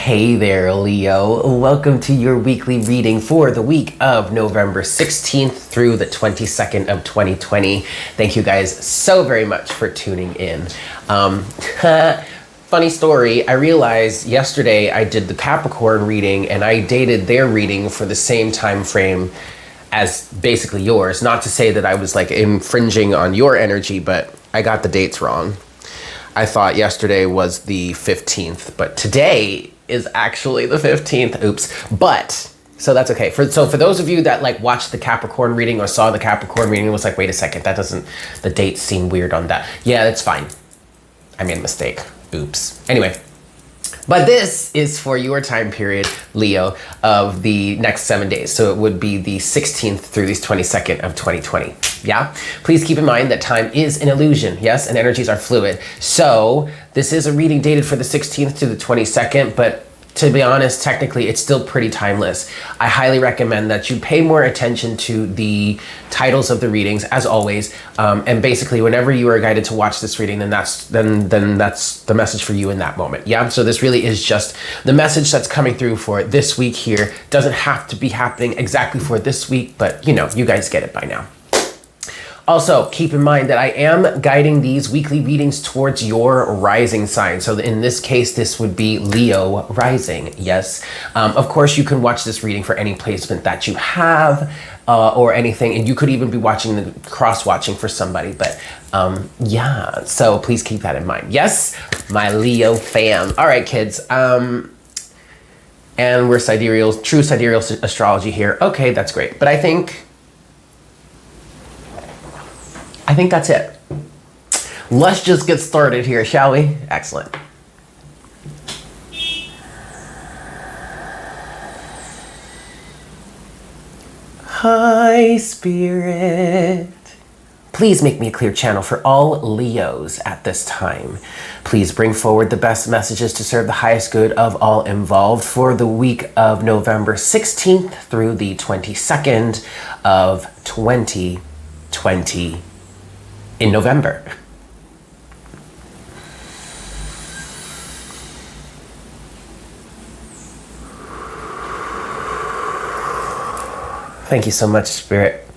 Hey there, Leo. Welcome to your weekly reading for the week of November 16th through the 22nd of 2020. Thank you guys so very much for tuning in. Funny story, I realized yesterday I did the Capricorn reading and I dated their reading for the same time frame as basically yours. Not to say that I was like infringing on your energy, but I got the dates wrong. I thought yesterday was the 15th, but today is actually the 15th. Oops. But so that's okay. For those of you that like watched the Capricorn reading or saw the Capricorn reading, it was like, wait a second, the dates seem weird on that. Yeah, that's fine. I made a mistake. Oops. Anyway, but this is for your time period, Leo, of the next 7 days. So it would be the 16th through the 22nd of 2020. Yeah. Please keep in mind that time is an illusion. Yes. And energies are fluid. So this is a reading dated for the 16th to the 22nd, but to be honest, technically it's still pretty timeless. I highly recommend that you pay more attention to the titles of the readings as always. And basically whenever you are guided to watch this reading, then that's the message for you in that moment. Yeah. So this really is just the message that's coming through for this week here. Doesn't have to be happening exactly for this week, but you know, you guys get it by now. Also, keep in mind that I am guiding these weekly readings towards your rising sign. So in this case, this would be Leo rising. Yes. Of course, you can watch this reading for any placement that you have or anything. And you could even be watching the cross-watching for somebody. But yeah, so please keep that in mind. Yes, my Leo fam. All right, kids. And we're true sidereal astrology here. Okay, that's great. But I think that's it. Let's just get started here, shall we? Excellent. Hi, Spirit. Please make me a clear channel for all Leos at this time. Please bring forward the best messages to serve the highest good of all involved for the week of November 16th through the 22nd of 2020. In November. Thank you so much, Spirit.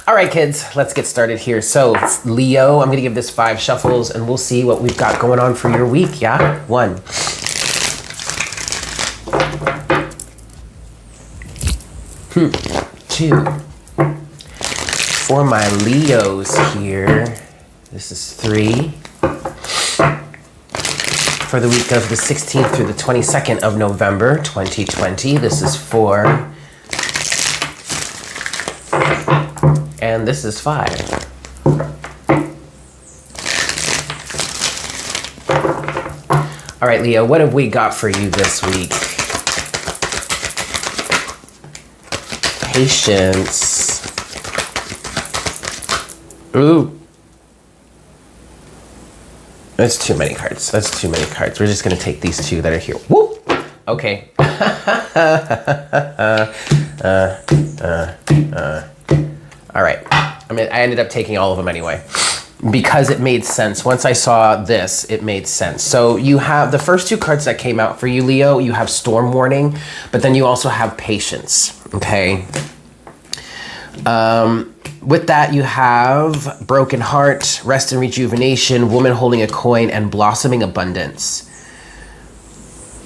All right, kids, let's get started here. So, Leo, I'm going to give this 5 shuffles and we'll see what we've got going on for your week, yeah? 1. 2. For my Leos here, this is 3. For the week of the 16th through the 22nd of November, 2020, this is 4. And this is 5. All right, Leo, what have we got for you this week? Patience. Ooh. That's too many cards. We're just going to take these 2 that are here. Woo! Okay. All right. I ended up taking all of them anyway because it made sense. Once I saw this, it made sense. So you have the first 2 cards that came out for you, Leo. You have Storm Warning, but then you also have Patience. Okay. With that, you have Broken Heart, Rest and Rejuvenation, Woman Holding a Coin, and Blossoming Abundance.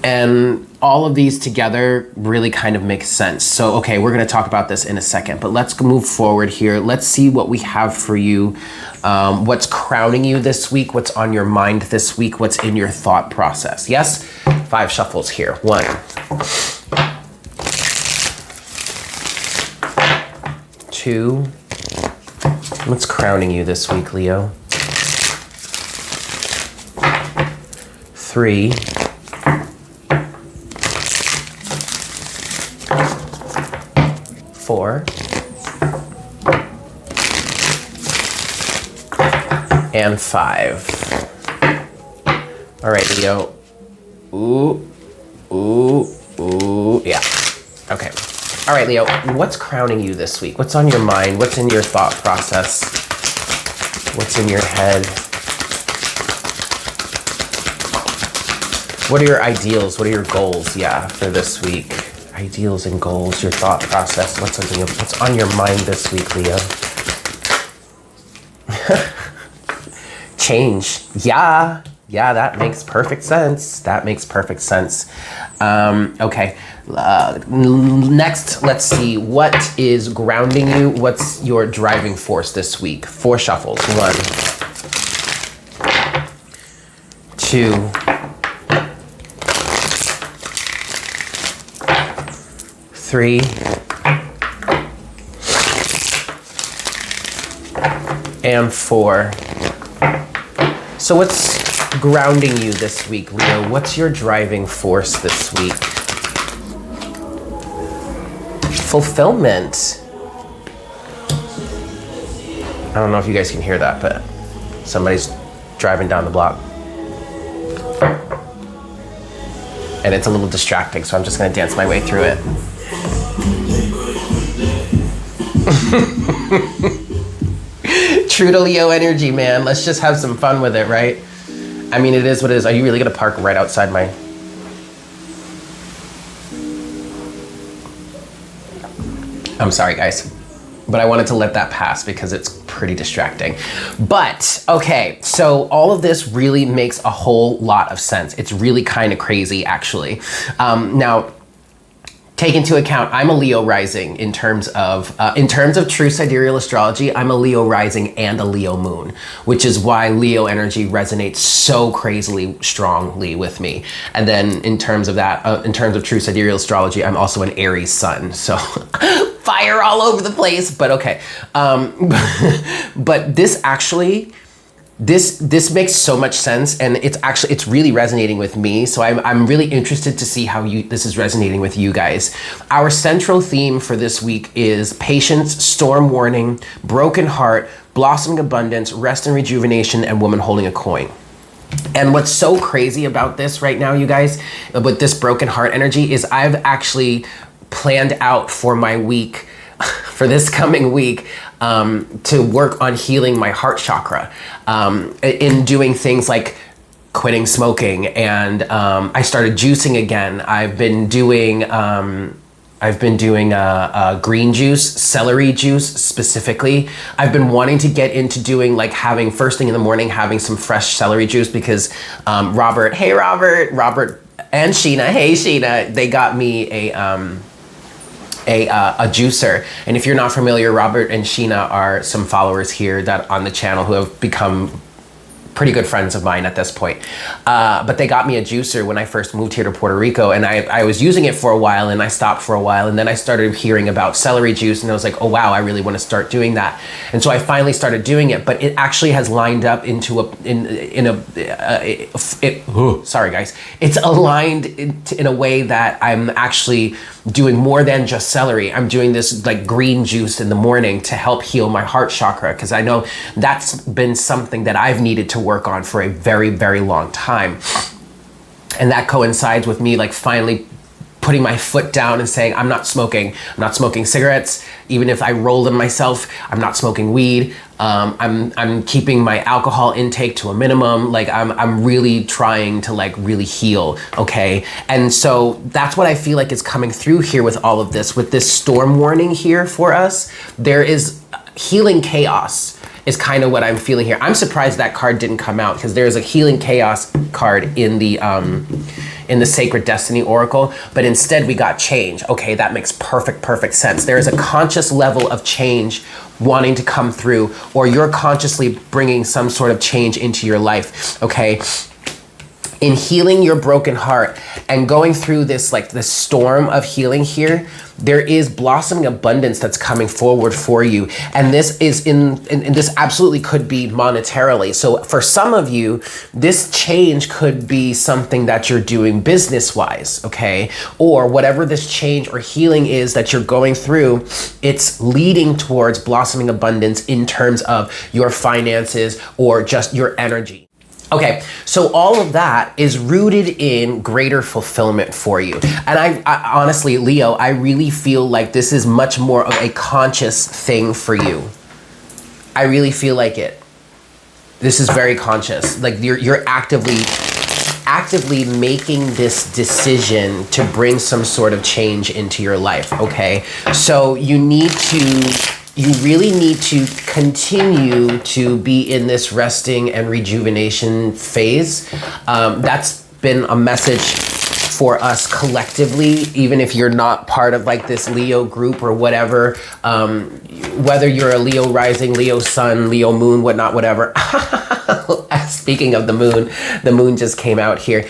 And all of these together really kind of make sense. So, okay, we're going to talk about this in a second, but let's move forward here. Let's see what we have for you. What's crowning you this week? What's on your mind this week? What's in your thought process? Yes? 5 shuffles here. 1. 2. What's crowning you this week, Leo? 3. 4. And 5. All right, Leo. Ooh. Yeah. Okay. All right, Leo, what's crowning you this week? What's on your mind? What's in your thought process? What's in your head? What are your ideals? What are your goals? Yeah, for this week. Ideals and goals, your thought process. What's on your mind this week, Leo? Change. Yeah, that makes perfect sense. Okay. Next, let's see. What is grounding you? What's your driving force this week? 4 shuffles. 1, 2, 3, 4. So what's grounding you this week, Leo? What's your driving force this week? Fulfillment. I don't know if you guys can hear that, but somebody's driving down the block. And it's a little distracting, so I'm just gonna dance my way through it. True to Leo energy, man. Let's just have some fun with it, right? I mean, it is what it is. Are you really gonna park right outside my... I'm sorry, guys, but I wanted to let that pass because it's pretty distracting. But, okay, so all of this really makes a whole lot of sense. It's really kind of crazy, actually. Now, take into account, I'm a Leo rising in terms of true sidereal astrology. I'm a Leo rising and a Leo moon, which is why Leo energy resonates so crazily strongly with me. And then in terms of that, in terms of true sidereal astrology, I'm also an Aries sun. So fire all over the place, but okay. But this actually, this makes so much sense, and it's really resonating with me. So I'm really interested to see how this is resonating with you guys. Our central theme for this week is patience, storm warning, broken heart, blossoming abundance, rest and rejuvenation, and woman holding a coin. And what's so crazy about this right now, you guys, with this broken heart energy, is I've actually planned out for my week, for this coming week, to work on healing my heart chakra, in doing things like quitting smoking, and I started juicing again. I've been doing green juice, celery juice specifically. I've been wanting to get into doing like having first thing in the morning, having some fresh celery juice because Robert and Sheena, hey Sheena, they got me a juicer. And if you're not familiar, Robert and Sheena are some followers here that on the channel who have become pretty good friends of mine at this point. But they got me a juicer when I first moved here to Puerto Rico, and I was using it for a while, and I stopped for a while, and then I started hearing about celery juice, and I was like, oh wow, I really want to start doing that. And so I finally started doing it, but it actually has lined up into sorry guys, it's aligned in a way that I'm actually doing more than just celery. I'm doing this like green juice in the morning to help heal my heart chakra, because I know that's been something that I've needed to work on for a very, very long time. And that coincides with me like finally putting my foot down and saying, I'm not smoking cigarettes. Even if I roll them myself, I'm not smoking weed. I'm keeping my alcohol intake to a minimum. Like I'm really trying to like really heal, okay? And so that's what I feel like is coming through here with all of this, with this storm warning here for us. There is healing chaos is kind of what I'm feeling here. I'm surprised that card didn't come out, because there's a healing chaos card in the Sacred Destiny Oracle, but instead we got change. Okay, that makes perfect sense. There is a conscious level of change wanting to come through, or you're consciously bringing some sort of change into your life, okay? In healing your broken heart and going through this like this storm of healing here, there is blossoming abundance that's coming forward for you. And this is and this absolutely could be monetarily. So for some of you, this change could be something that you're doing business-wise, okay? Or whatever this change or healing is that you're going through, it's leading towards blossoming abundance in terms of your finances or just your energy. Okay, so all of that is rooted in greater fulfillment for you. And I honestly, Leo, I really feel like this is much more of a conscious thing for you. I really feel like it. This is very conscious. Like you're actively actively making this decision to bring some sort of change into your life, okay? So you really need to continue to be in this resting and rejuvenation phase. That's been a message for us collectively, even if you're not part of like this Leo group or whatever, whether you're a Leo rising, Leo sun, Leo moon, whatnot, whatever. Speaking of the moon just came out here.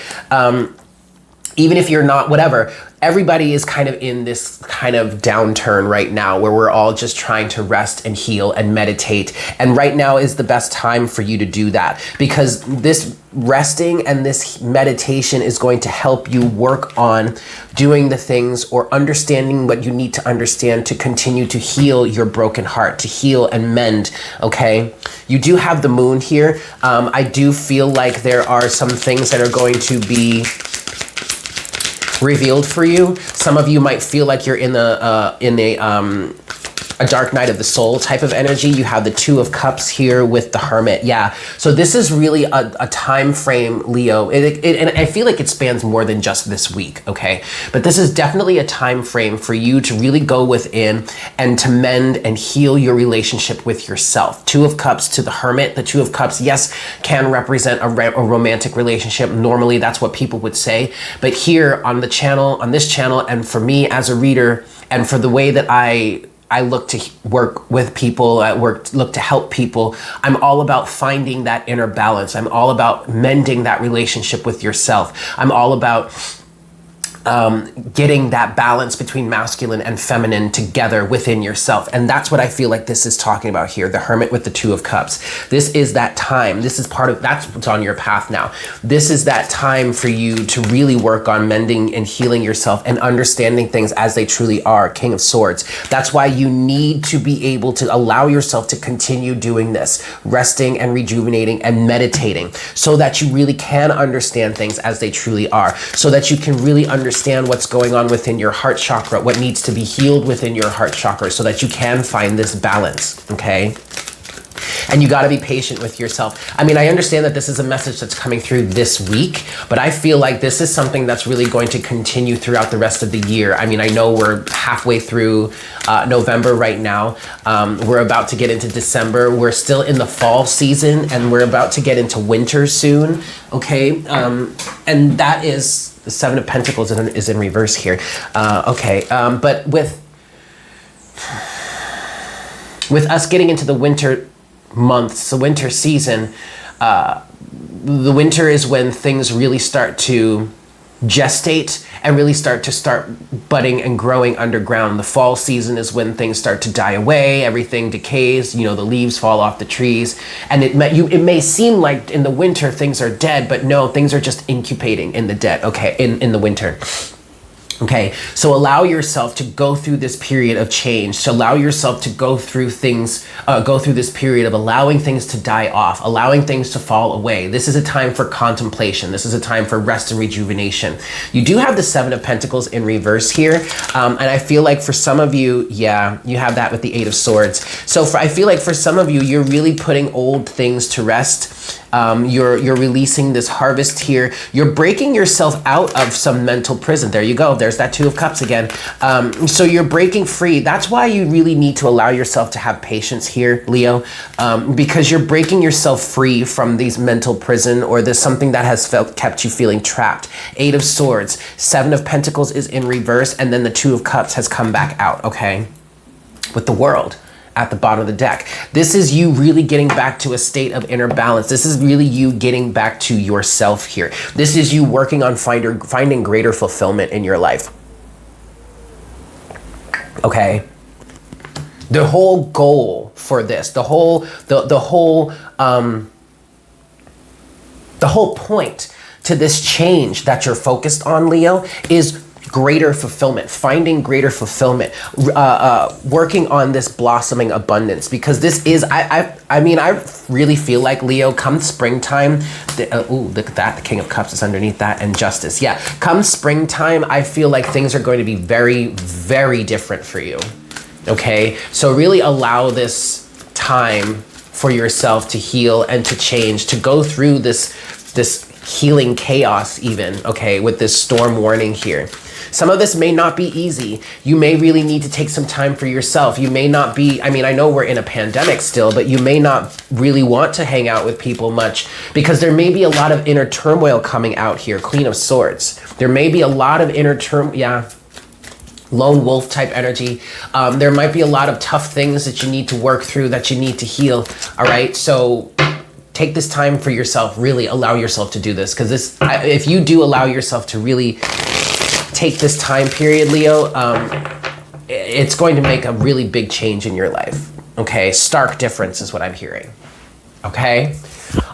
Even if you're not, whatever, everybody is kind of in this kind of downturn right now where we're all just trying to rest and heal and meditate. And right now is the best time for you to do that, because this resting and this meditation is going to help you work on doing the things or understanding what you need to understand to continue to heal your broken heart, to heal and mend, okay? You do have the moon here. I do feel like there are some things that are going to be revealed for you. Some of you might feel like you're in a dark night of the soul type of energy. You have the Two of Cups here with the Hermit. Yeah. So this is really a time frame, Leo. And I feel like it spans more than just this week, okay? But this is definitely a time frame for you to really go within and to mend and heal your relationship with yourself. Two of Cups to the Hermit. The Two of Cups, yes, can represent a romantic relationship. Normally, that's what people would say. But here on the channel, on this channel, and for me as a reader, and for the way that I look to work with people, look to help people, I'm all about finding that inner balance. I'm all about mending that relationship with yourself. I'm all about getting that balance between masculine and feminine together within yourself. And that's what I feel like this is talking about here, the Hermit with the Two of Cups. This is that time. This is that's what's on your path now. This is that time for you to really work on mending and healing yourself and understanding things as they truly are. King of Swords. That's why you need to be able to allow yourself to continue doing this, resting and rejuvenating and meditating, so that you really can understand things as they truly are, so that you can really understand what's going on within your heart chakra, what needs to be healed within your heart chakra, so that you can find this balance, okay? And you got to be patient with yourself. I mean, I understand that this is a message that's coming through this week, but I feel like this is something that's really going to continue throughout the rest of the year. I mean, I know we're halfway through November right now. We're about to get into December. We're still in the fall season, and we're about to get into winter soon, okay? And that is the Seven of Pentacles is in reverse here. Okay, but with us getting into the winter months, the winter season, the winter is when things really start to gestate and really start budding and growing underground. The fall season is when things start to die away, everything decays, you know, the leaves fall off the trees, and it may seem like in the winter things are dead, but no, things are just incubating in the dead, okay, in the winter. Okay, so allow yourself to go through this period of change, to allow yourself to go through things, go through this period of allowing things to die off, allowing things to fall away. This is a time for contemplation. This is a time for rest and rejuvenation. You do have the Seven of Pentacles in reverse here. And I feel like for some of you, yeah, you have that with the Eight of Swords. So I feel like for some of you, you're really putting old things to rest. You're releasing this harvest here. You're breaking yourself out of some mental prison. There you go. There's that Two of Cups again. So you're breaking free. That's why you really need to allow yourself to have patience here, Leo, because you're breaking yourself free from these mental prison, or there's something that has kept you feeling trapped. Eight of Swords, Seven of Pentacles is in reverse, and then the Two of Cups has come back out, okay, with the World at the bottom of the deck. This is you really getting back to a state of inner balance. This is really you getting back to yourself here. This is you working on finding greater fulfillment in your life. Okay? The whole goal for this, the whole point to this change that you're focused on, Leo, is greater fulfillment, finding greater fulfillment, working on this blossoming abundance, because this is, I mean, I really feel like, Leo, come springtime, look at that, the King of Cups is underneath that, and Justice. Yeah, come springtime, I feel like things are going to be very, very different for you, okay? So really allow this time for yourself to heal and to change, to go through this healing chaos even, okay, with this storm warning here. Some of this may not be easy. You may really need to take some time for yourself. You may not be, I mean, I know we're in a pandemic still, but you may not really want to hang out with people much because there may be a lot of inner turmoil coming out here. Queen of Swords. There may be a lot of inner turmoil, yeah. Lone wolf type energy. There might be a lot of tough things that you need to work through, that you need to heal. All right. So take this time for yourself. Really allow yourself to do this, because if you do allow yourself to really take this time period, Leo, it's going to make a really big change in your life. Okay. Stark difference is what I'm hearing. Okay.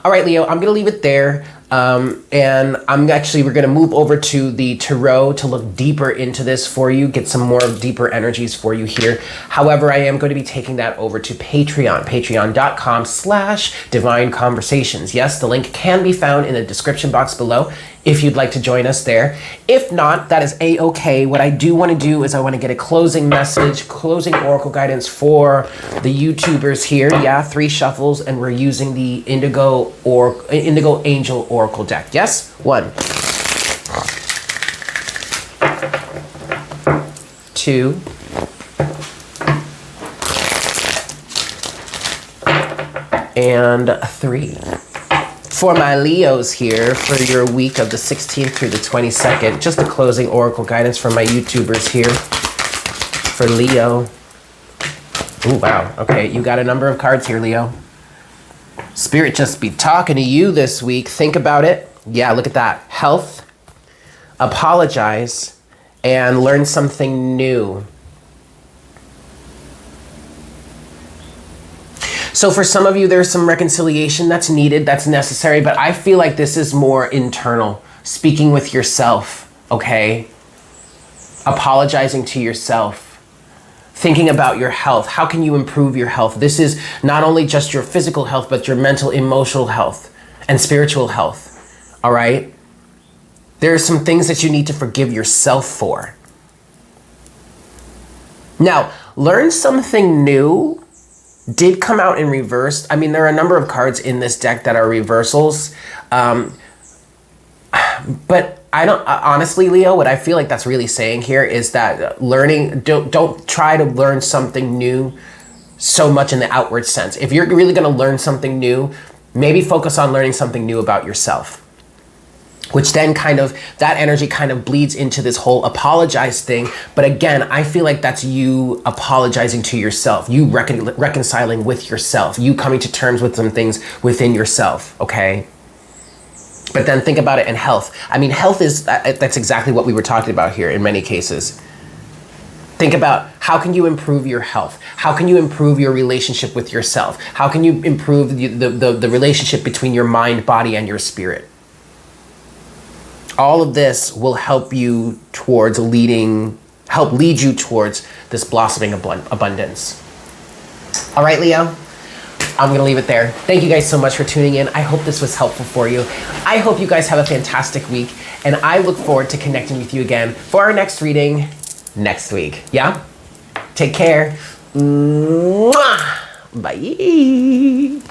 All right, Leo, I'm going to leave it there. And we're going to move over to the tarot to look deeper into this for you, get some more deeper energies for you here. However, I am going to be taking that over to Patreon, patreon.com/divine conversations. Yes, the link can be found in the description box below if you'd like to join us there. If not, that is a-okay. What I do want to do is I want to get a closing message, closing oracle guidance for the YouTubers here. Yeah, 3 shuffles, and we're using the Indigo Angel Oracle deck. Yes? 1, 2, and 3. For my Leos here, for your week of the 16th through the 22nd, just a closing oracle guidance for my YouTubers here. For Leo. Oh, wow. Okay, you got a number of cards here, Leo. Spirit just be talking to you this week. Think about it. Yeah, look at that. Health, apologize, and learn something new. So for some of you, there's some reconciliation that's needed, that's necessary, but I feel like this is more internal, speaking with yourself, okay? Apologizing to yourself, thinking about your health. How can you improve your health? This is not only just your physical health, but your mental, emotional health and spiritual health, all right? There are some things that you need to forgive yourself for. Now, learn something new did come out in reverse. I mean, there are a number of cards in this deck that are reversals. But I don't, honestly, Leo, what I feel like that's really saying here is that don't try to learn something new so much in the outward sense. If you're really going to learn something new, maybe focus on learning something new about yourself. Which then that energy kind of bleeds into this whole apologize thing. But again, I feel like that's you apologizing to yourself, you reconciling with yourself, you coming to terms with some things within yourself, okay? But then think about it in health. I mean, health that's exactly what we were talking about here in many cases. Think about how can you improve your health? How can you improve your relationship with yourself? How can you improve the relationship between your mind, body, and your spirit? All of this will help lead you towards this blossoming abundance. All right, Leo, I'm going to leave it there. Thank you guys so much for tuning in. I hope this was helpful for you. I hope you guys have a fantastic week, and I look forward to connecting with you again for our next reading next week. Yeah? Take care. Mwah! Bye.